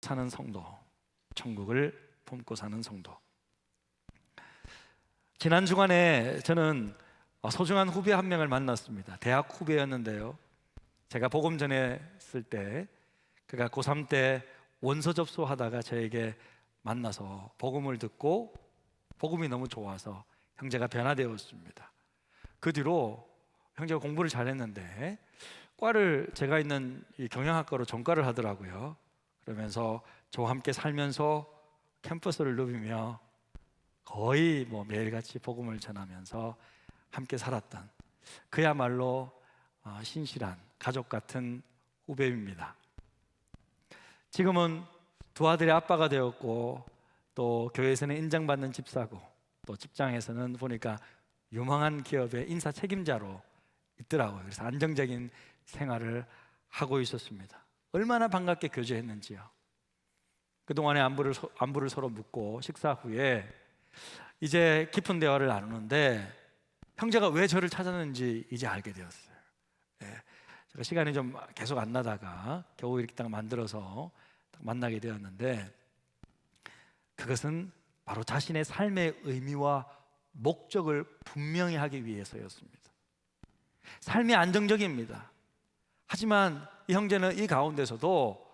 사는 성도, 천국을 품고 사는 성도. 지난 주간에 저는 소중한 후배 한 명을 만났습니다. 대학 후배였는데요, 제가 복음 전했을 때 그가 고3 때 원서 접수하다가 저에게 만나서 복음을 듣고 복음이 너무 좋아서 형제가 변화되었습니다. 그 뒤로 형제가 공부를 잘했는데 과를 제가 있는 이 경영학과로 전과를 하더라고요. 그러면서 저와 함께 살면서 캠퍼스를 누비며 거의 매일같이 복음을 전하면서 함께 살았던 그야말로 신실한 가족 같은 후배입니다. 지금은 두 아들의 아빠가 되었고, 또 교회에서는 인정받는 집사고, 또 직장에서는 보니까 유망한 기업의 인사 책임자로 있더라고요. 그래서 안정적인 생활을 하고 있었습니다. 얼마나 반갑게 교제했는지요. 그동안의 안부를 서로 묻고 식사 후에 이제 깊은 대화를 나누는데 형제가 왜 저를 찾았는지 이제 알게 되었어요. 제가 시간이 좀 계속 안 나다가 겨우 이렇게 딱 만들어서 딱 만나게 되었는데, 그것은 바로 자신의 삶의 의미와 목적을 분명히 하기 위해서였습니다. 삶이 안정적입니다. 하지만 이 형제는 이 가운데서도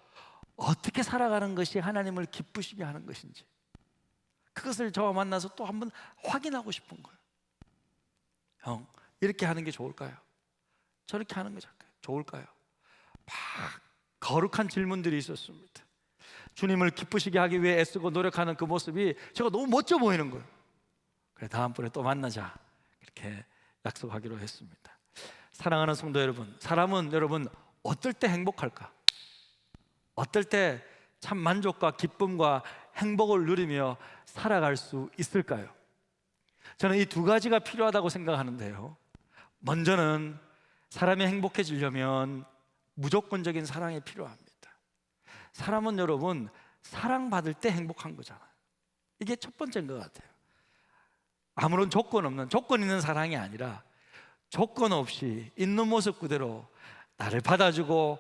어떻게 살아가는 것이 하나님을 기쁘시게 하는 것인지, 그것을 저와 만나서 또 한번 확인하고 싶은 거예요. 형, 이렇게 하는 게 좋을까요? 저렇게 하는 게 좋을까요? 막 거룩한 질문들이 있었습니다. 주님을 기쁘시게 하기 위해 애쓰고 노력하는 그 모습이 제가 너무 멋져 보이는 거예요. 그래, 다음번에 또 만나자, 이렇게 약속하기로 했습니다. 사랑하는 성도 여러분, 사람은 여러분 어떨 때 행복할까? 어떨 때 참 만족과 기쁨과 행복을 누리며 살아갈 수 있을까요? 저는 이 두 가지가 필요하다고 생각하는데요, 먼저는 사람이 행복해지려면 무조건적인 사랑이 필요합니다. 사람은 여러분 사랑받을 때 행복한 거잖아요. 이게 첫 번째인 것 같아요. 아무런 조건 없는, 조건 있는 사랑이 아니라 조건 없이 있는 모습 그대로 나를 받아주고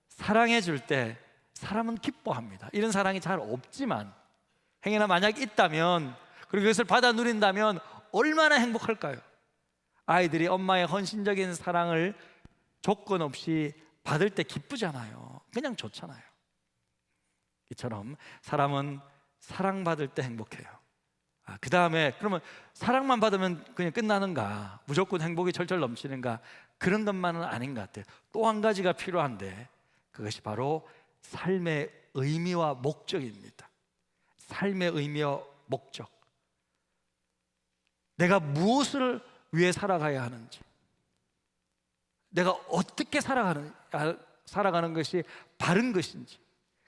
사랑해 줄 때 사람은 기뻐합니다. 이런 사랑이 잘 없지만 행여나 만약 있다면, 그리고 그것을 받아 누린다면 얼마나 행복할까요? 아이들이 엄마의 헌신적인 사랑을 조건 없이 받을 때 기쁘잖아요. 그냥 좋잖아요. 이처럼 사람은 사랑받을 때 행복해요. 그 다음에 그러면 사랑만 받으면 그냥 끝나는가, 무조건 행복이 철철 넘치는가, 그런 것만은 아닌 것 같아요. 또 한 가지가 필요한데, 그것이 바로 삶의 의미와 목적입니다. 삶의 의미와 목적, 내가 무엇을 위해 살아가야 하는지, 내가 어떻게 살아가는 것이 바른 것인지,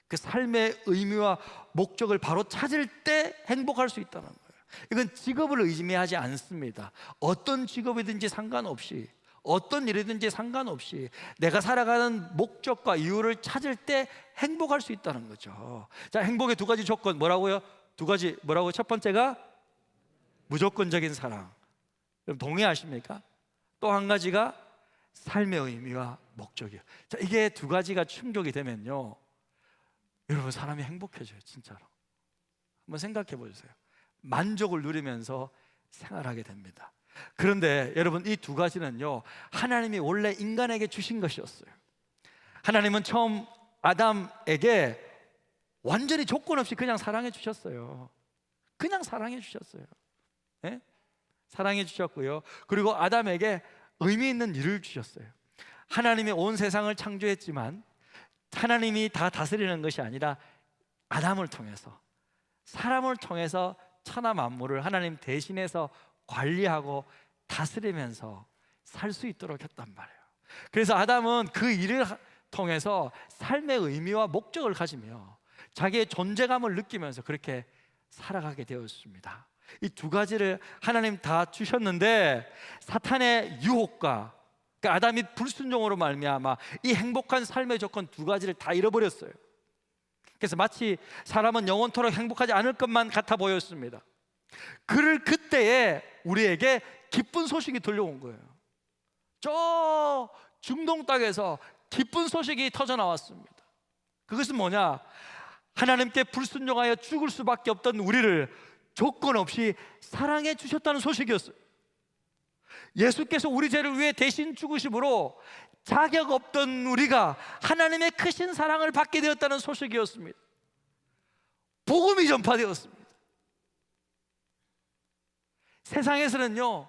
그 삶의 의미와 목적을 바로 찾을 때 행복할 수 있다는 거예요. 이건 직업을 의미하지 않습니다. 어떤 직업이든지 상관없이, 어떤 일이든지 상관없이 내가 살아가는 목적과 이유를 찾을 때 행복할 수 있다는 거죠. 자, 행복의 두 가지 조건 뭐라고요? 두 가지 뭐라고요? 첫 번째가 무조건적인 사랑. 여러분 동의하십니까? 또 한 가지가 삶의 의미와 목적이에요. 자, 이게 두 가지가 충족이 되면요, 여러분 사람이 행복해져요. 진짜로 한번 생각해 보세요. 만족을 누리면서 생활하게 됩니다. 그런데 여러분 이 두 가지는요, 하나님이 원래 인간에게 주신 것이었어요. 하나님은 처음 아담에게 완전히 조건 없이 그냥 사랑해 주셨어요. 그냥 사랑해 주셨어요. 네? 사랑해 주셨고요, 그리고 아담에게 의미 있는 일을 주셨어요. 하나님이 온 세상을 창조했지만 하나님이 다 다스리는 것이 아니라 아담을 통해서, 사람을 통해서 천하 만물을 하나님 대신해서 관리하고 다스리면서 살 수 있도록 했단 말이에요. 그래서 아담은 그 일을 통해서 삶의 의미와 목적을 가지며 자기의 존재감을 느끼면서 그렇게 살아가게 되었습니다. 이 두 가지를 하나님 다 주셨는데 사탄의 유혹과, 그러니까 아담이 불순종으로 말미암아 이 행복한 삶의 조건 두 가지를 다 잃어버렸어요. 그래서 마치 사람은 영원토록 행복하지 않을 것만 같아 보였습니다. 그때에 우리에게 기쁜 소식이 들려온 거예요. 저 중동 땅에서 기쁜 소식이 터져 나왔습니다. 그것은 뭐냐? 하나님께 불순종하여 죽을 수밖에 없던 우리를 조건 없이 사랑해 주셨다는 소식이었어요. 예수께서 우리 죄를 위해 대신 죽으심으로 자격 없던 우리가 하나님의 크신 사랑을 받게 되었다는 소식이었습니다. 복음이 전파되었습니다. 세상에서는요,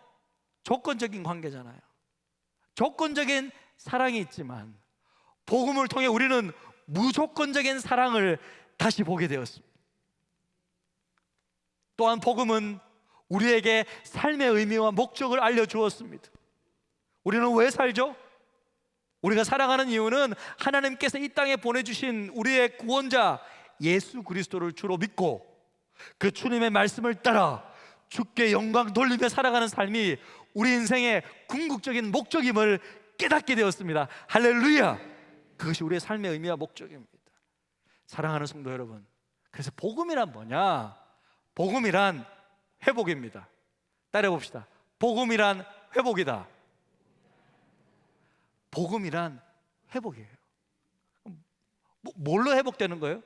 조건적인 관계잖아요. 조건적인 사랑이 있지만 복음을 통해 우리는 무조건적인 사랑을 다시 보게 되었습니다. 또한 복음은 우리에게 삶의 의미와 목적을 알려주었습니다. 우리는 왜 살죠? 우리가 살아가는 이유는 하나님께서 이 땅에 보내주신 우리의 구원자 예수 그리스도를 주로 믿고 그 주님의 말씀을 따라 주께 영광 돌리며 살아가는 삶이 우리 인생의 궁극적인 목적임을 깨닫게 되었습니다. 할렐루야! 그것이 우리의 삶의 의미와 목적입니다. 사랑하는 성도 여러분, 그래서 복음이란 뭐냐? 복음이란 회복입니다. 따라해 봅시다. 복음이란 회복이다. 복음이란 회복이에요. 뭘로 회복되는 거예요?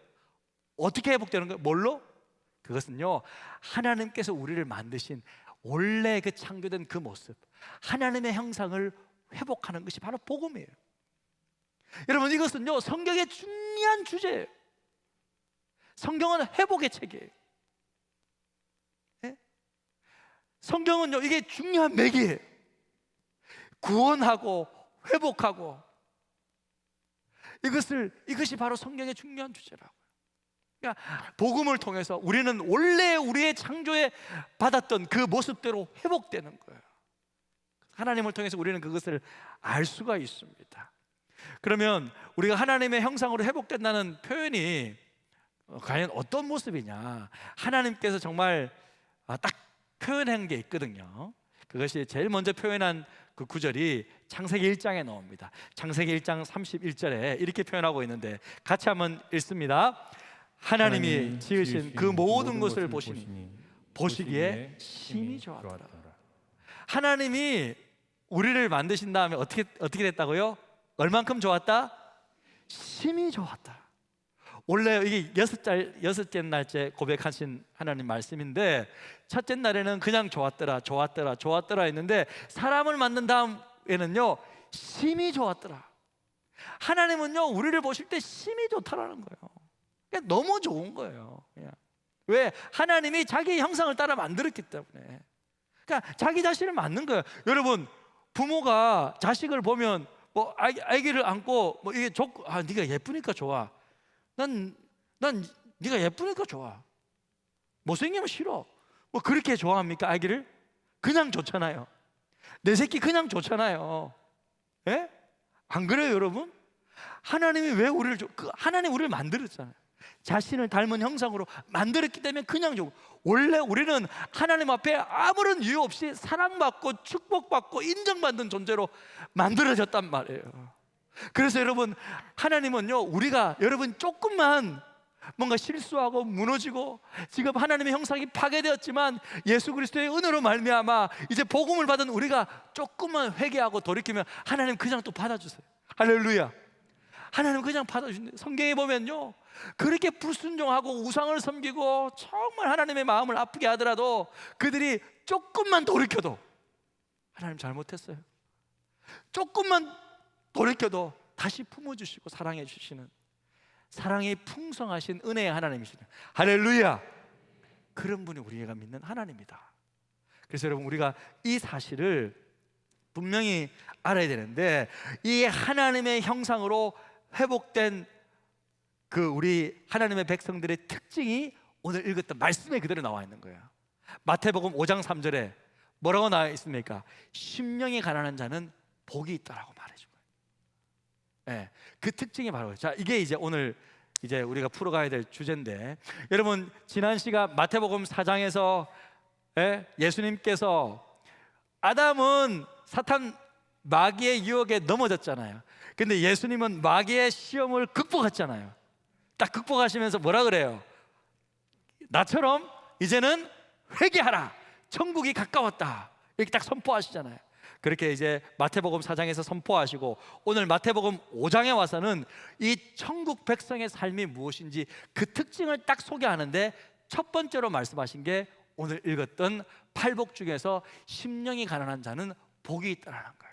어떻게 회복되는 거예요? 뭘로? 그것은요, 하나님께서 우리를 만드신 원래 그 창조된 그 모습, 하나님의 형상을 회복하는 것이 바로 복음이에요. 여러분, 이것은요 성경의 중요한 주제예요. 성경은 회복의 책이에요. 네? 성경은요 이게 중요한 맥이에요. 구원하고 회복하고, 이것이 바로 성경의 중요한 주제라고요. 그러니까 복음을 통해서 우리는 원래 우리의 창조에 받았던 그 모습대로 회복되는 거예요. 하나님을 통해서 우리는 그것을 알 수가 있습니다. 그러면 우리가 하나님의 형상으로 회복된다는 표현이 과연 어떤 모습이냐? 하나님께서 정말 딱 표현한 게 있거든요. 그것이 제일 먼저 표현한 그 구절이 창세기 1장에 나옵니다. 창세기 1장 31절에 이렇게 표현하고 있는데 같이 한번 읽습니다. 하나님이 지으신 그 모든 것을 보시기에 심히 좋았더라. 하나님이 우리를 만드신 다음에 어떻게 됐다고요? 얼만큼 좋았다? 심히 좋았다. 원래 이게 여섯째 날째 고백하신 하나님 말씀인데, 첫째 날에는 그냥 좋았더라 했는데, 사람을 만든 다음에는요 심히 좋았더라. 하나님은요 우리를 보실 때 심히 좋다라는 거예요. 그냥 너무 좋은 거예요. 그냥. 왜? 하나님이 자기 형상을 따라 만들었기 때문에. 그러니까 자기 자신을 맞는 거예요. 여러분, 부모가 자식을 보면 뭐 아기를 안고 뭐 이게 좋고, 네가 예쁘니까 좋아. 난 네가 예쁘니까 좋아. 못생기면 싫어. 뭐 그렇게 좋아합니까? 아기를? 그냥 좋잖아요. 내 새끼 그냥 좋잖아요. 예? 안 그래요, 여러분? 하나님이 왜 하나님 우리를 만들었잖아요. 자신을 닮은 형상으로 만들었기 때문에 그냥 좋고, 원래 우리는 하나님 앞에 아무런 이유 없이 사랑받고 축복받고 인정받는 존재로 만들어졌단 말이에요. 그래서 여러분, 하나님은요 여러분 조금만 뭔가 실수하고 무너지고 지금 하나님의 형상이 파괴되었지만 예수 그리스도의 은혜로 말미암아 이제 복음을 받은 우리가 조금만 회개하고 돌이키면 하나님 그냥 또 받아주세요. 할렐루야. 하나님 그냥 받아주신대요. 성경에 보면요 그렇게 불순종하고 우상을 섬기고 정말 하나님의 마음을 아프게 하더라도 그들이 조금만 돌이켜도 하나님 잘못했어요. 조금만 돌이켜도 다시 품어주시고 사랑해 주시는, 사랑이 풍성하신 은혜의 하나님이시다. 할렐루야. 그런 분이 우리가 믿는 하나님이다. 그래서 여러분, 우리가 이 사실을 분명히 알아야 되는데, 이 하나님의 형상으로 회복된 그 우리 하나님의 백성들의 특징이 오늘 읽었던 말씀에 그대로 나와 있는 거예요. 마태복음 5장 3절에 뭐라고 나와 있습니까? 심령이 가난한 자는 복이 있다라고 말해준 거예요. 네, 그 특징이 바로, 자, 이게 이제 오늘 이제 우리가 풀어가야 될 주제인데, 여러분 지난 시간 마태복음 4장에서 예수님께서 아담은 사탄 마귀의 유혹에 넘어졌잖아요. 근데 예수님은 마귀의 시험을 극복했잖아요. 딱 극복하시면서 뭐라 그래요? 나처럼 이제는 회개하라, 천국이 가까웠다, 이렇게 딱 선포하시잖아요. 그렇게 이제 마태복음 4장에서 선포하시고 오늘 마태복음 5장에 와서는 이 천국 백성의 삶이 무엇인지 그 특징을 딱 소개하는데 첫 번째로 말씀하신 게 오늘 읽었던 팔복 중에서 심령이 가난한 자는 복이 있다라는 거예요.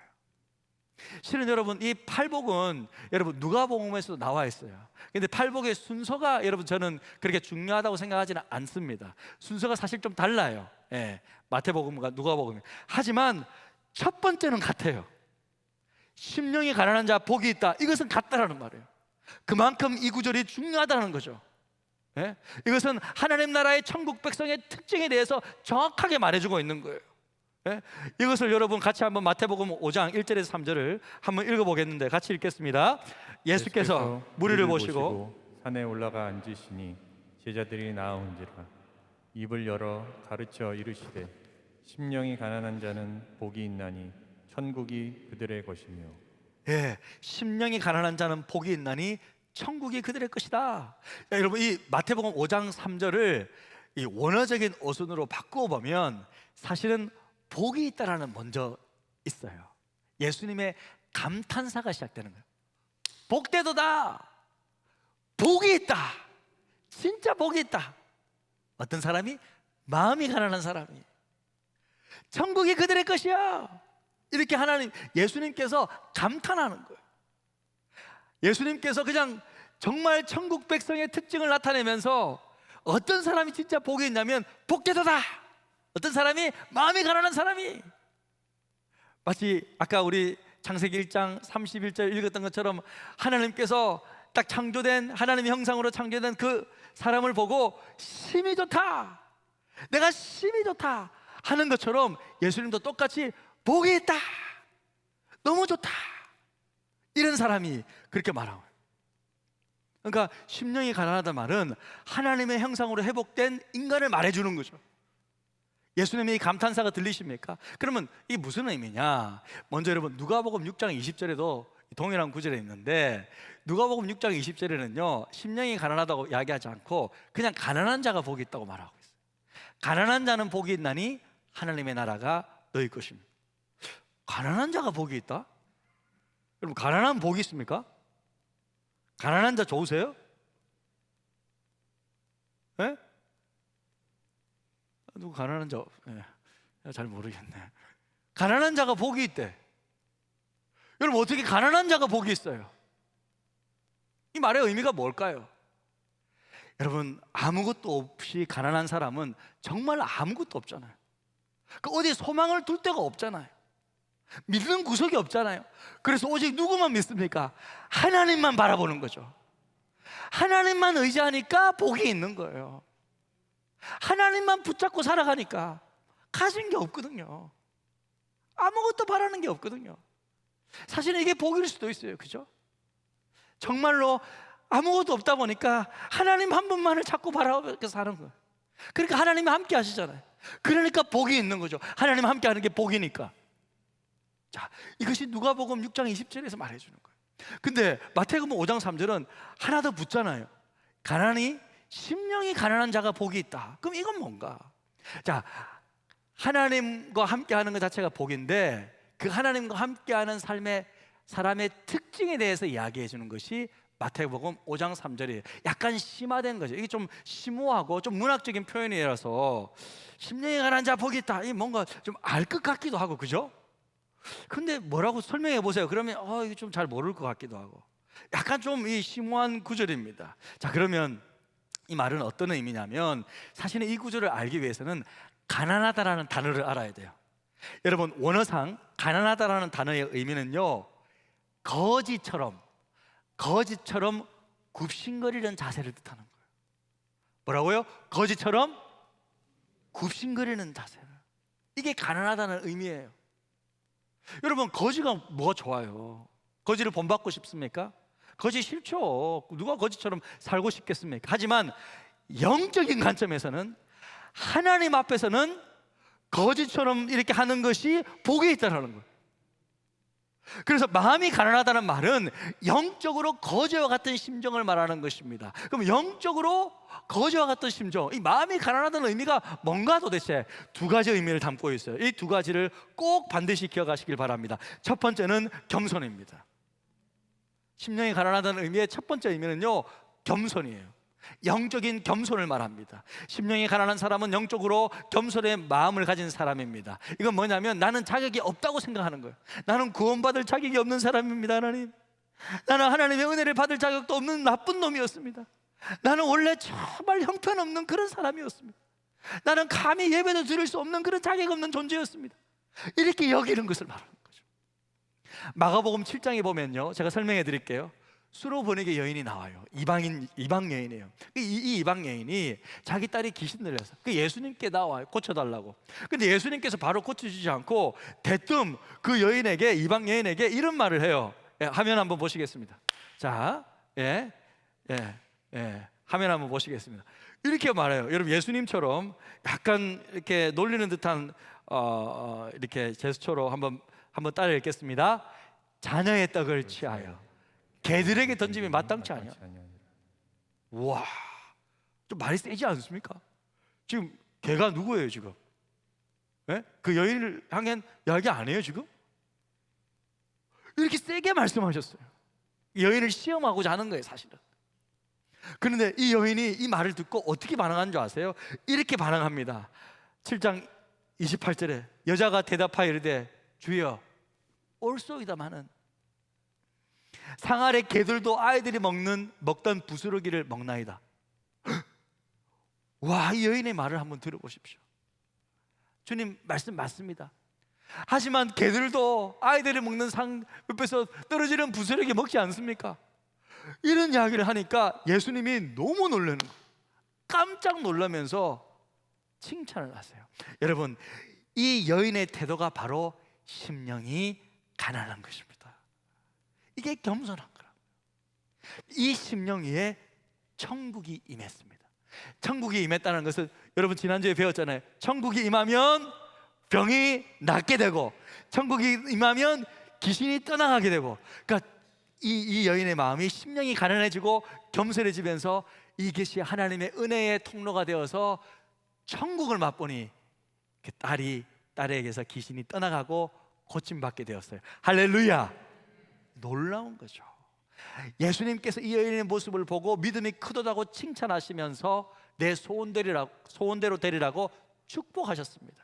실은 여러분 이 팔복은 여러분 누가복음에서도 나와 있어요. 근데 팔복의 순서가 여러분 저는 그렇게 중요하다고 생각하지는 않습니다. 순서가 사실 좀 달라요. 예, 마태복음과 누가복음. 하지만 첫 번째는 같아요. 심령이 가난한 자 복이 있다. 이것은 같다라는 말이에요. 그만큼 이 구절이 중요하다는 거죠. 예? 이것은 하나님 나라의 천국 백성의 특징에 대해서 정확하게 말해주고 있는 거예요. 예? 이것을 여러분 같이 한번 마태복음 5장 1절에서 3절을 한번 읽어보겠는데 같이 읽겠습니다. 예수께서 무리를 보시고 산에 올라가 앉으시니 제자들이 나아온지라 입을 열어 가르쳐 이르시되 심령이 가난한 자는 복이 있나니 천국이 그들의 것이며. 예, 심령이 가난한 자는 복이 있나니 천국이 그들의 것이다. 야, 여러분 이 마태복음 5장 3절을 이 원어적인 어순으로 바꾸어 보면 사실은 복이 있다라는 먼저 있어요. 예수님의 감탄사가 시작되는 거예요. 복되도다. 복이 있다. 진짜 복이 있다. 어떤 사람이? 마음이 가난한 사람이. 천국이 그들의 것이야. 이렇게 하나님 예수님께서 감탄하는 거예요. 예수님께서 그냥 정말 천국 백성의 특징을 나타내면서 어떤 사람이 진짜 복이 있냐면 복되도다. 어떤 사람이? 마음이 가난한 사람이. 마치 아까 우리 창세기 1장 31절 읽었던 것처럼 하나님께서 딱 창조된 하나님의 형상으로 창조된 그 사람을 보고 심이 좋다, 내가 심이 좋다 하는 것처럼 예수님도 똑같이 복이 있다, 너무 좋다, 이런 사람이 그렇게 말하고. 그러니까 심령이 가난하다는 말은 하나님의 형상으로 회복된 인간을 말해주는 거죠. 예수님의 이 감탄사가 들리십니까? 그러면 이게 무슨 의미냐? 먼저 여러분 누가복음 6장 20절에도 동일한 구절에 있는데 누가복음 6장 20절에는요 심령이 가난하다고 이야기하지 않고 그냥 가난한 자가 복이 있다고 말하고 있어요. 가난한 자는 복이 있나니 하나님의 나라가 너희 것입니다. 가난한 자가 복이 있다? 여러분 가난한 복이 있습니까? 가난한 자 좋으세요? 예? 누구 가난한 자? 예, 잘 모르겠네. 가난한 자가 복이 있대. 여러분 어떻게 가난한 자가 복이 있어요? 이 말의 의미가 뭘까요? 여러분 아무것도 없이 가난한 사람은 정말 아무것도 없잖아요. 그 어디 소망을 둘 데가 없잖아요. 믿는 구석이 없잖아요. 그래서 오직 누구만 믿습니까? 하나님만 바라보는 거죠. 하나님만 의지하니까 복이 있는 거예요. 하나님만 붙잡고 살아가니까 가진 게 없거든요. 아무것도 바라는 게 없거든요. 사실은 이게 복일 수도 있어요. 그죠? 정말로 아무것도 없다 보니까 하나님 한 분만을 자꾸 바라보면서 사는 거예요. 그러니까 하나님이 함께 하시잖아요. 그러니까 복이 있는 거죠. 하나님 함께 하는 게 복이니까. 자, 이것이 누가복음 6장 20절에서 말해주는 거예요. 근데 마태복음 5장 3절은 하나 더 붙잖아요. 가난이 심령이 가난한 자가 복이 있다. 그럼 이건 뭔가? 자, 하나님과 함께하는 것 자체가 복인데 그 하나님과 함께하는 삶의 사람의 특징에 대해서 이야기해 주는 것이 마태복음 5장 3절이에요. 약간 심화된 거죠. 이게 좀 심오하고 좀 문학적인 표현이라서 심령이 가난한 자 복이 있다. 이 뭔가 좀 알 것 같기도 하고, 그죠? 근데 뭐라고 설명해 보세요. 그러면 이거 좀 잘 모를 것 같기도 하고 약간 좀 이 심오한 구절입니다. 자, 그러면 이 말은 어떤 의미냐면 사실은 이 구절을 알기 위해서는 가난하다라는 단어를 알아야 돼요. 여러분 원어상 가난하다라는 단어의 의미는요 거지처럼 굽신거리는 자세를 뜻하는 거예요. 뭐라고요? 거지처럼 굽신거리는 자세를. 이게 가난하다는 의미예요. 여러분 거지가 뭐가 좋아요? 거지를 본받고 싶습니까? 거지 싫죠. 누가 거지처럼 살고 싶겠습니까? 하지만 영적인 관점에서는 하나님 앞에서는 거지처럼 이렇게 하는 것이 복이 있다는 거예요. 그래서 마음이 가난하다는 말은 영적으로 거지와 같은 심정을 말하는 것입니다. 그럼 영적으로 거지와 같은 심정, 이 마음이 가난하다는 의미가 뭔가 도대체 두 가지 의미를 담고 있어요. 이 두 가지를 꼭 반드시 기억하시길 바랍니다. 첫 번째는 겸손입니다. 심령이 가난하다는 의미의 첫 번째 의미는요, 겸손이에요. 영적인 겸손을 말합니다. 심령이 가난한 사람은 영적으로 겸손의 마음을 가진 사람입니다. 이건 뭐냐면 나는 자격이 없다고 생각하는 거예요. 나는 구원받을 자격이 없는 사람입니다. 하나님, 나는 하나님의 은혜를 받을 자격도 없는 나쁜 놈이었습니다. 나는 원래 정말 형편없는 그런 사람이었습니다. 나는 감히 예배도 드릴 수 없는 그런 자격 없는 존재였습니다. 이렇게 여기는 것을 말하는 거죠. 마가복음 7장에 보면요, 제가 설명해 드릴게요. 수로보니게 여인이 나와요. 이방 여인이에요. 이 이방 여인이 자기 딸이 귀신 들려서 그 예수님께 나와요. 고쳐달라고. 근데 예수님께서 바로 고쳐주지 않고 대뜸 그 여인에게, 이방 여인에게 이런 말을 해요. 화면 한번 보시겠습니다. 자, 화면 한번 보시겠습니다. 이렇게 말해요. 여러분, 예수님처럼 약간 이렇게 놀리는 듯한 이렇게 제스처로 한번 따라 읽겠습니다. 자녀의 떡을 취하여 개들에게 던짐이 마땅치 아니야. 와, 좀 말이 세지 않습니까? 지금 개가 누구예요 지금? 예? 그 여인을 향한 이야기 아니에요 지금? 이렇게 세게 말씀하셨어요. 이 여인을 시험하고자 하는 거예요 사실은. 그런데 이 여인이 이 말을 듣고 어떻게 반응한 줄 아세요? 이렇게 반응합니다. 7장 28절에 여자가 대답하여 이르되 주여 옳소이다마는 상아래 개들도 아이들이 먹던 부스러기를 먹나이다. 와, 이 여인의 말을 한번 들어보십시오. 주님 말씀 맞습니다. 하지만 개들도 아이들이 먹는 상 옆에서 떨어지는 부스러기 먹지 않습니까? 이런 이야기를 하니까 예수님이 너무 놀라는 거예요. 깜짝 놀라면서 칭찬을 하세요. 여러분, 이 여인의 태도가 바로 심령이 가난한 것입니다. 이게 겸손한 거라. 이 심령 위에 천국이 임했습니다. 천국이 임했다는 것은 여러분 지난주에 배웠잖아요. 천국이 임하면 병이 낫게 되고, 천국이 임하면 귀신이 떠나가게 되고, 그러니까 이 여인의 마음이 심령이 가난해지고 겸손해지면서 이것이 하나님의 은혜의 통로가 되어서 천국을 맛보니 그 딸에게서 귀신이 떠나가고 고침받게 되었어요. 할렐루야. 놀라운 거죠. 예수님께서 이 여인의 모습을 보고 믿음이 크도다고 칭찬하시면서 내 소원대로 되리라고 축복하셨습니다.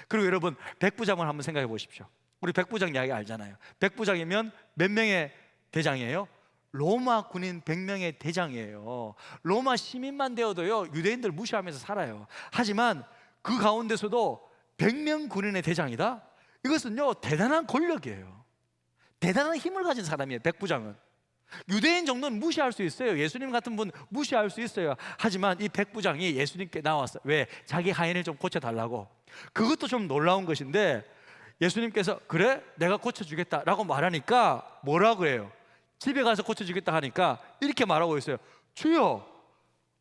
그리고 여러분, 백부장을 한번 생각해 보십시오. 우리 백부장 이야기 알잖아요. 백부장이면 몇 명의 대장이에요? 로마 군인 100명의 대장이에요. 로마 시민만 되어도요 유대인들 무시하면서 살아요. 하지만 그 가운데서도 100명 군인의 대장이다? 이것은요 대단한 권력이에요. 대단한 힘을 가진 사람이에요. 백부장은 유대인 정도는 무시할 수 있어요. 예수님 같은 분 무시할 수 있어요. 하지만 이 백부장이 예수님께 나왔어요. 왜? 자기 하인을 좀 고쳐달라고. 그것도 좀 놀라운 것인데 예수님께서 그래? 내가 고쳐주겠다라고 말하니까 뭐라고 해요? 집에 가서 고쳐주겠다 하니까 이렇게 말하고 있어요. 주여,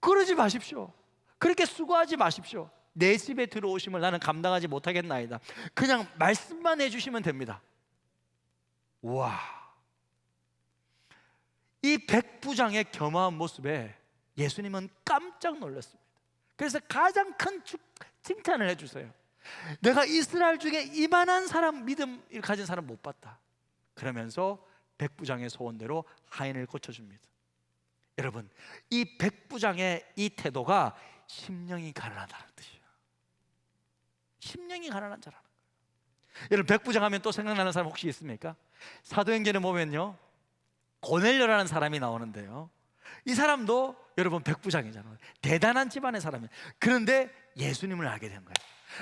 그러지 마십시오. 그렇게 수고하지 마십시오. 내 집에 들어오심을 나는 감당하지 못하겠나이다. 그냥 말씀만 해주시면 됩니다. 와, 이 백부장의 겸허한 모습에 예수님은 깜짝 놀랐습니다. 그래서 가장 큰 칭찬을 해주세요. 내가 이스라엘 중에 이만한 사람, 믿음을 가진 사람 못 봤다. 그러면서 백부장의 소원대로 하인을 고쳐줍니다. 여러분, 이 백부장의 이 태도가 심령이 가난하다는 뜻이에요. 심령이 가난한 자라는 거예요. 여러분, 백부장 하면 또 생각나는 사람 혹시 있습니까? 사도행전에 보면요 고넬료라는 사람이 나오는데요, 이 사람도 여러분 백부장이잖아요. 대단한 집안의 사람이에요. 그런데 예수님을 알게 된 거예요.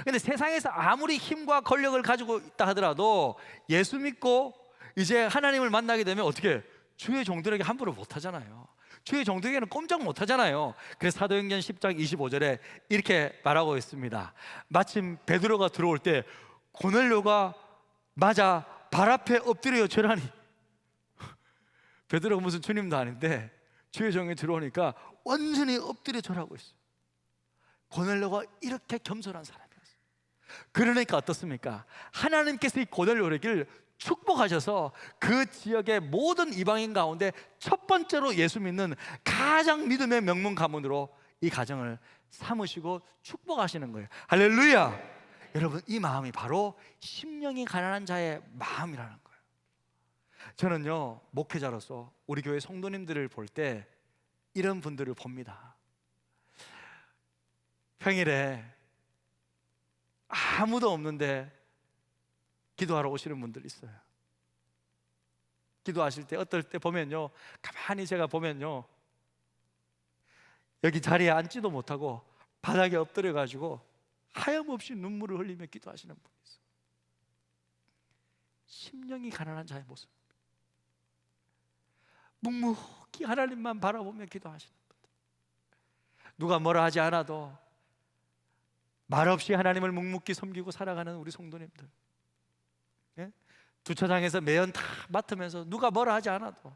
근데 세상에서 아무리 힘과 권력을 가지고 있다 하더라도 예수 믿고 이제 하나님을 만나게 되면 어떻게 주의 종들에게 함부로 못 하잖아요. 주의 종들에게는 꼼짝 못 하잖아요. 그래서 사도행전 10장 25절에 이렇게 말하고 있습니다. 마침 베드로가 들어올 때 고넬료가 맞아 발 앞에 엎드려 절하니. 베드로가 무슨 주님도 아닌데 주의 종이 들어오니까 완전히 엎드려 절하고 있어요. 고넬료가 이렇게 겸손한 사람이었어요. 그러니까 어떻습니까? 하나님께서 이 고넬료에게 축복하셔서 그 지역의 모든 이방인 가운데 첫 번째로 예수 믿는 가장 믿음의 명문 가문으로 이 가정을 삼으시고 축복하시는 거예요. 할렐루야. 여러분, 이 마음이 바로 심령이 가난한 자의 마음이라는 거예요. 저는요, 목회자로서 우리 교회 성도님들을 볼 때 이런 분들을 봅니다. 평일에 아무도 없는데 기도하러 오시는 분들 있어요. 기도하실 때 어떨 때 보면요, 가만히 제가 보면요, 여기 자리에 앉지도 못하고 바닥에 엎드려 가지고 하염없이 눈물을 흘리며 기도하시는 분이 있어요. 심령이 가난한 자의 모습. 묵묵히 하나님만 바라보며 기도하시는 분들. 누가 뭐라 하지 않아도 말없이 하나님을 묵묵히 섬기고 살아가는 우리 성도님들. 예? 주차장에서 매연 다 맡으면서 누가 뭐라 하지 않아도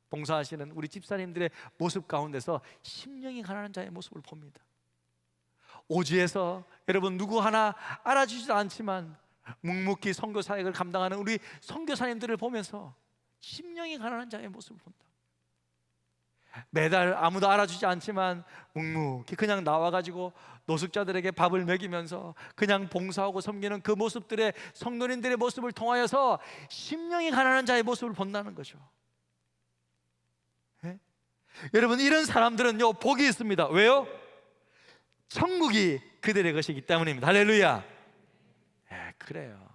봉사하시는 우리 집사님들의 모습 가운데서 심령이 가난한 자의 모습을 봅니다. 오지에서 여러분 누구 하나 알아주지도 않지만 묵묵히 선교 사역을 감당하는 우리 선교사님들을 보면서 심령이 가난한 자의 모습을 본다. 매달 아무도 알아주지 않지만 묵묵히 그냥 나와가지고 노숙자들에게 밥을 먹이면서 그냥 봉사하고 섬기는 그 모습들의 성도님들의 모습을 통하여서 심령이 가난한 자의 모습을 본다는 거죠. 예? 여러분, 이런 사람들은요 복이 있습니다. 왜요? 천국이 그들의 것이기 때문입니다. 할렐루야. 예, 그래요.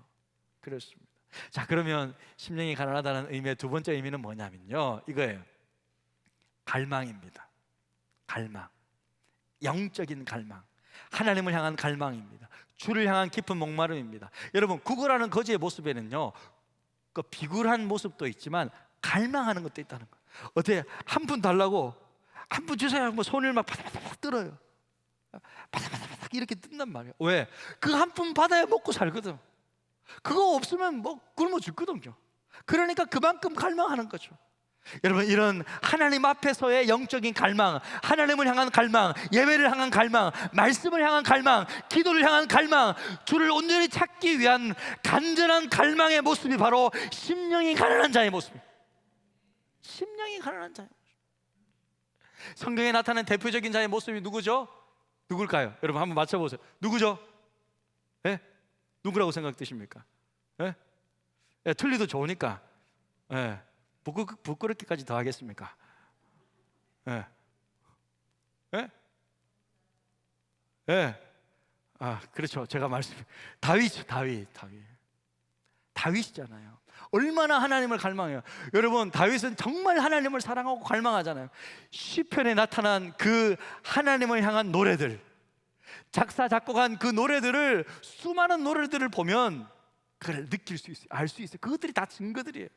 그렇습니다. 자, 그러면 심령이 가난하다는 의미의 두 번째 의미는 뭐냐면요, 이거예요. 갈망입니다. 갈망, 영적인 갈망, 하나님을 향한 갈망입니다. 주를 향한 깊은 목마름입니다. 여러분, 구걸하는 거지의 모습에는요, 그 비굴한 모습도 있지만 갈망하는 것도 있다는 거예요. 어떻게 한 푼 달라고 한 푼 주세요 하고 손을 막 바닥바닥 들어요. 바닥바닥 이렇게 뜬단 말이에요. 왜? 그 한 푼 받아야 먹고 살거든. 그거 없으면 뭐 굶어 죽거든요. 그러니까 그만큼 갈망하는 거죠. 여러분, 이런 하나님 앞에서의 영적인 갈망, 하나님을 향한 갈망, 예배를 향한 갈망, 말씀을 향한 갈망, 기도를 향한 갈망, 주를 온전히 찾기 위한 간절한 갈망의 모습이 바로 심령이 가난한 자의 모습입니다. 심령이 가난한 자의 모습. 성경에 나타난 대표적인 자의 모습이 누구죠? 누굴까요? 여러분 한번 맞춰보세요. 누구죠? 예? 누구라고 생각되십니까? 예? 예, 틀리도 좋으니까. 예. 부끄럽게까지 더 하겠습니까? 예. 예? 예. 아, 그렇죠. 제가 다윗이죠. 다윗이잖아요. 얼마나 하나님을 갈망해요. 여러분, 다윗은 정말 하나님을 사랑하고 갈망하잖아요. 시편에 나타난 그 하나님을 향한 노래들, 작사 작곡한 그 노래들을, 수많은 노래들을 보면 그걸 느낄 수 있어요. 알 수 있어요. 그것들이 다 증거들이에요.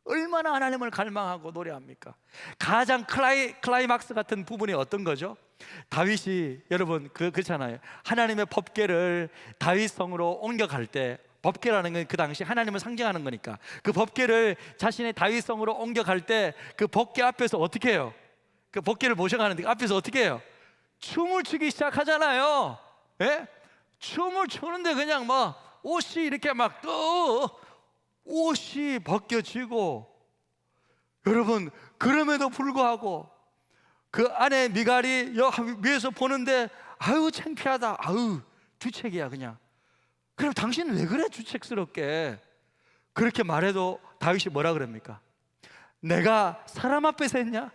얼마나 하나님을 갈망하고 노래합니까? 가장 클라이막스 같은 부분이 어떤 거죠? 다윗이, 여러분 그렇잖아요. 하나님의 법궤를 다윗성으로 옮겨갈 때, 법궤라는 건 그 당시 하나님을 상징하는 거니까, 그 법궤를 자신의 다윗성으로 옮겨갈 때 그 법궤 앞에서 어떻게 해요? 그 법궤를 모셔가는데 앞에서 어떻게 해요? 춤을 추기 시작하잖아요. 예? 춤을 추는데 그냥 막 옷이 이렇게 막 옷이 벗겨지고, 여러분 그럼에도 불구하고 그 아내 미갈이 위에서 보는데 아유 창피하다, 아유 주책이야 그냥. 그럼 당신은 왜 그래 주책스럽게? 그렇게 말해도 다윗이 뭐라 그럽니까? 내가 사람 앞에서 했냐?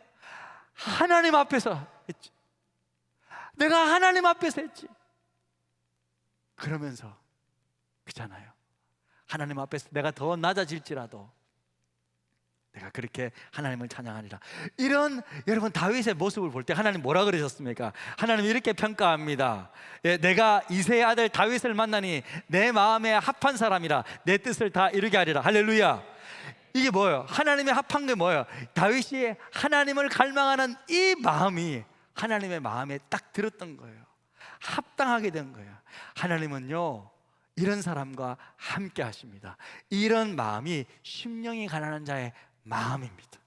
하나님 앞에서 했지. 내가 하나님 앞에서 했지. 그러면서 그렇잖아요. 하나님 앞에서 내가 더 낮아질지라도 내가 그렇게 하나님을 찬양하리라. 이런, 여러분 다윗의 모습을 볼 때 하나님 뭐라 그러셨습니까? 하나님 이렇게 평가합니다. 예, 내가 이새의 아들 다윗을 만나니 내 마음에 합한 사람이라 내 뜻을 다 이루게 하리라. 할렐루야. 이게 뭐예요? 하나님의 합한 게 뭐예요? 다윗이 하나님을 갈망하는 이 마음이 하나님의 마음에 딱 들었던 거예요. 합당하게 된 거예요. 하나님은요 이런 사람과 함께 하십니다. 이런 마음이 심령이 가난한 자의 마음입니다.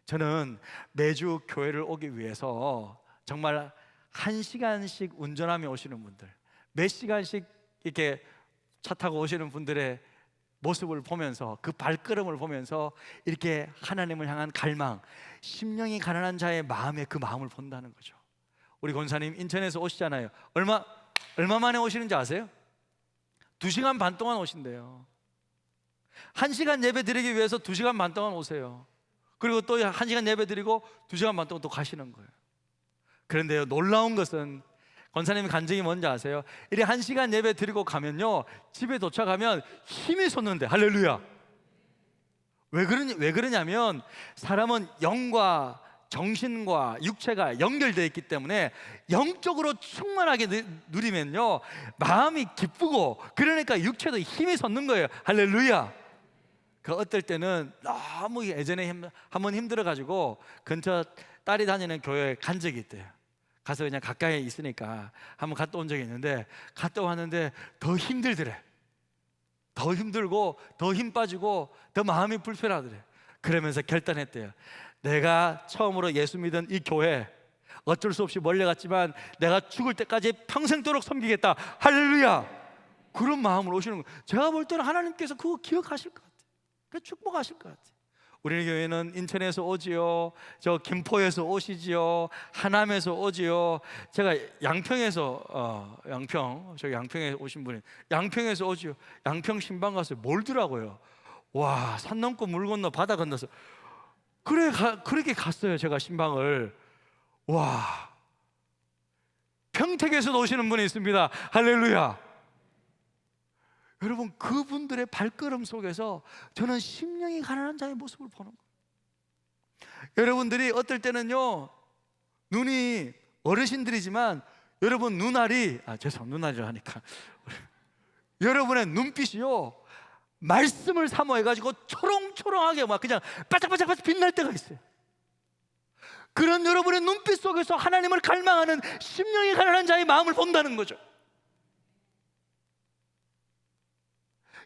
저는 매주 교회를 오기 위해서 정말 1시간씩 운전하며 오시는 분들, 몇 시간씩 이렇게 차 타고 오시는 분들의 모습을 보면서, 그 발걸음을 보면서 이렇게 하나님을 향한 갈망, 심령이 가난한 자의 마음에 그 마음을 본다는 거죠. 우리 권사님 인천에서 오시잖아요. 얼마 만에 오시는지 아세요? 2시간 반 동안 오신대요. 1시간 예배 드리기 위해서 2시간 반 동안 오세요. 그리고 또 1시간 예배 드리고 2시간 반 동안 또 가시는 거예요. 그런데요, 놀라운 것은 권사님의 간증이 뭔지 아세요? 이리 1시간 예배 드리고 가면요, 집에 도착하면 힘이 솟는데, 할렐루야. 왜 그러냐면 사람은 영과 정신과 육체가 연결되어 있기 때문에 영적으로 충만하게 누리면요, 마음이 기쁘고, 그러니까 육체도 힘이 솟는 거예요. 할렐루야. 그 어떨 때는 너무 예전에 한번 힘들어가지고 근처 딸이 다니는 교회에 간 적이 있대요. 가서 그냥 가까이 있으니까 한번 갔다 온 적이 있는데, 갔다 왔는데 더 힘들더래. 더 힘들고 더 힘 빠지고 더 마음이 불편하더래. 그러면서 결단했대요. 내가 처음으로 예수 믿은 이 교회, 어쩔 수 없이 몰려갔지만 내가 죽을 때까지 평생도록 섬기겠다. 할렐루야. 그런 마음으로 오시는 거예요. 제가 볼 때는 하나님께서 그거 기억하실 것 같아요. 그 축복하실 것 같아요. 우리 교회는 인천에서 오지요, 저 김포에서 오시지요, 하남에서 오지요. 제가 양평에서 저기 양평에 오신 분이 양평에서 오지요. 양평 신방 가서 몰더라고요. 와, 산 넘고 물 건너 바다 건너서 그렇게 갔어요. 제가 신방을. 와, 평택에서도 오시는 분이 있습니다. 할렐루야. 여러분, 그분들의 발걸음 속에서 저는 심령이 가난한 자의 모습을 보는 거예요. 여러분들이 어떨 때는요, 눈이 어르신들이지만 여러분 눈알이 눈알이라 하니까 여러분의 눈빛이요, 말씀을 사모해가지고 초롱초롱하게 막 그냥 바짝바짝 빛날 때가 있어요. 그런 여러분의 눈빛 속에서 하나님을 갈망하는 심령이 가난한 자의 마음을 본다는 거죠.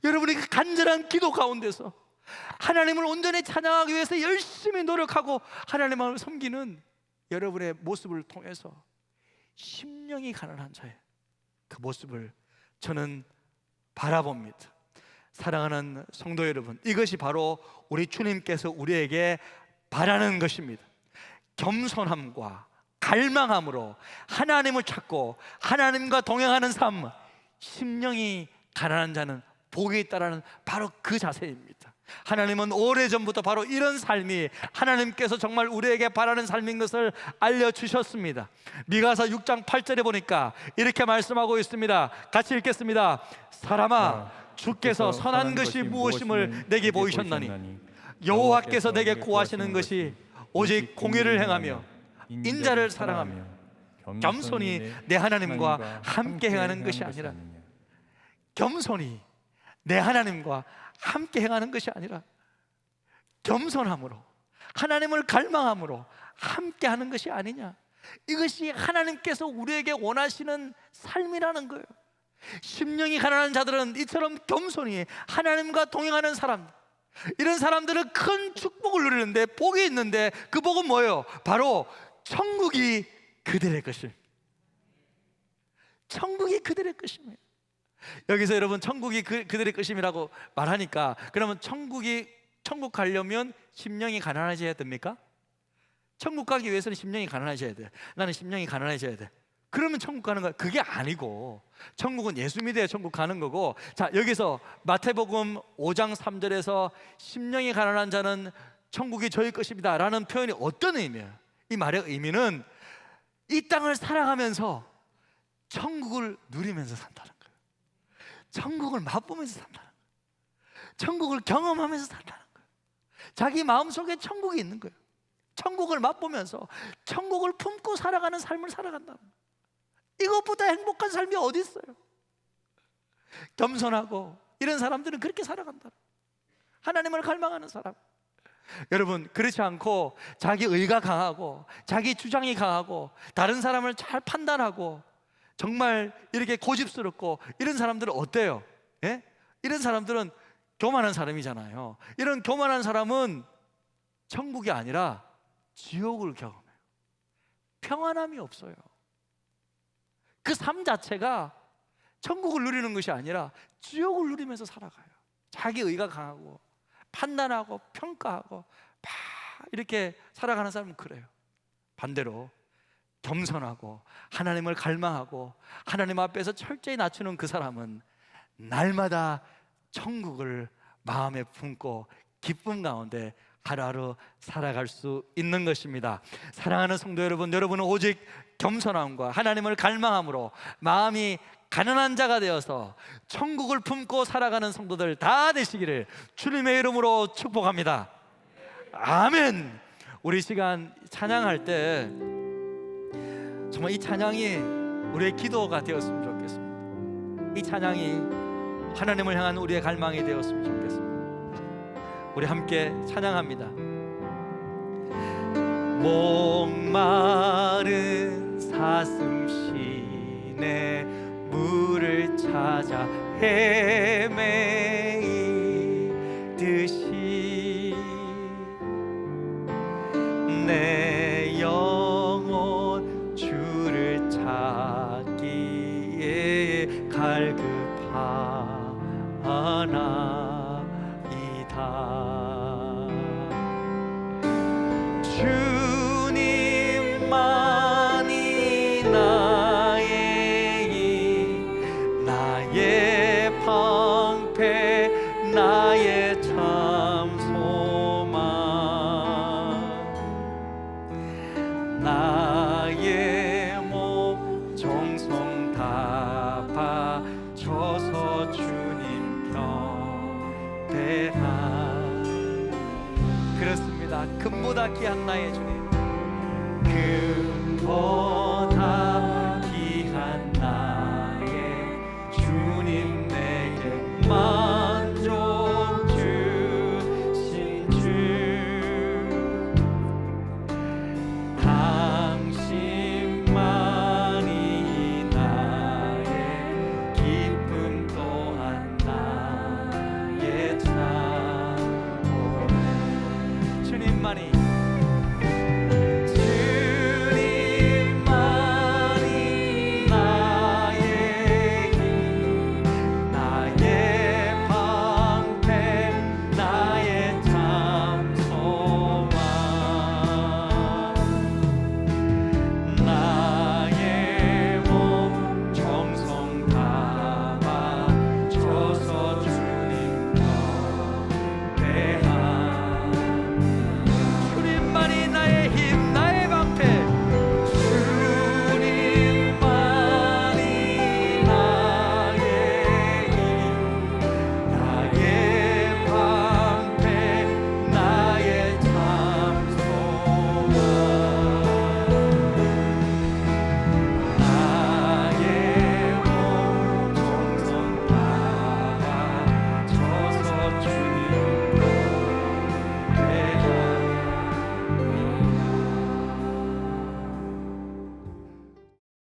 여러분이 그 간절한 기도 가운데서 하나님을 온전히 찬양하기 위해서 열심히 노력하고 하나님을 섬기는 여러분의 모습을 통해서 심령이 가난한 자의 그 모습을 저는 바라봅니다. 사랑하는 성도 여러분, 이것이 바로 우리 주님께서 우리에게 바라는 것입니다. 겸손함과 갈망함으로 하나님을 찾고 하나님과 동행하는 삶, 심령이 가난한 자는 복이 있다라는 바로 그 자세입니다. 하나님은 오래전부터 바로 이런 삶이 하나님께서 정말 우리에게 바라는 삶인 것을 알려주셨습니다. 미가서 6장 8절에 보니까 이렇게 말씀하고 있습니다. 같이 읽겠습니다. 사람아, 주께서 선한 것이 무엇임을 내게 보이셨나니 여호와께서 내게 구하시는 것이 오직 공의를 행하며 인자를 사랑하며 겸손히 내 하나님과 함께 행하는 것이 아니라, 겸손히 내 하나님과 함께 행하는 것이 아니라 겸손함으로 하나님을 갈망함으로 함께 하는 것이 아니냐. 이것이 하나님께서 우리에게 원하시는 삶이라는 거예요. 심령이 가난한 자들은 이처럼 겸손히 하나님과 동행하는 사람, 이런 사람들은 큰 축복을 누리는데, 복이 있는데, 그 복은 뭐예요? 바로 천국이 그들의 것입니다. 천국이 그들의 것입니다. 여기서 여러분, 천국이 그들의 것임이라고 말하니까, 그러면 천국 가려면 심령이 가난해져야 됩니까? 천국 가기 위해서는 심령이 가난해져야 돼. 나는 심령이 가난해져야 돼. 그러면 천국 가는 거야? 그게 아니고, 천국은 예수 믿어야 천국 가는 거고. 자, 여기서 마태복음 5장 3절에서 심령이 가난한 자는 천국이 저희 것입니다 라는 표현이 어떤 의미예요? 이 말의 의미는 이 땅을 살아가면서 천국을 누리면서 산다는 거예요. 천국을 맛보면서 산다는 거예요. 천국을 경험하면서 산다는 거예요. 자기 마음속에 천국이 있는 거예요. 천국을 맛보면서 천국을 품고 살아가는 삶을 살아간다는 거예요. 이것보다 행복한 삶이 어디 있어요? 겸손하고 이런 사람들은 그렇게 살아간다. 하나님을 갈망하는 사람. 여러분, 그렇지 않고 자기 의가 강하고 자기 주장이 강하고 다른 사람을 잘 판단하고 정말 이렇게 고집스럽고 이런 사람들은 어때요? 예? 이런 사람들은 교만한 사람이잖아요. 이런 교만한 사람은 천국이 아니라 지옥을 경험해요. 평안함이 없어요. 그 삶 자체가 천국을 누리는 것이 아니라 지옥을 누리면서 살아가요. 자기 의가 강하고 판단하고 평가하고 막 이렇게 살아가는 사람은 그래요. 반대로 겸손하고 하나님을 갈망하고 하나님 앞에서 철저히 낮추는 그 사람은 날마다 천국을 마음에 품고 기쁨 가운데 하루하루 살아갈 수 있는 것입니다. 사랑하는 성도 여러분, 여러분은 오직 겸손함과 하나님을 갈망함으로 마음이 가난한 자가 되어서 천국을 품고 살아가는 성도들 다 되시기를 주님의 이름으로 축복합니다. 아멘. 우리 시간 찬양할 때 정말 이 찬양이 우리의 기도가 되었으면 좋겠습니다. 이 찬양이 하나님을 향한 우리의 갈망이 되었으면 좋겠습니다. 우리 함께 찬양합니다. 목마른 사슴신에 물을 찾아 헤매이듯이 내 영혼 주를 찾기에 갈급하나이다. 주님만이 나의 방패 나의 참 소망 나의 몸 정성 다 바쳐서 주님 경배하. 그렇습니다. 금보다 귀한 나의 주님,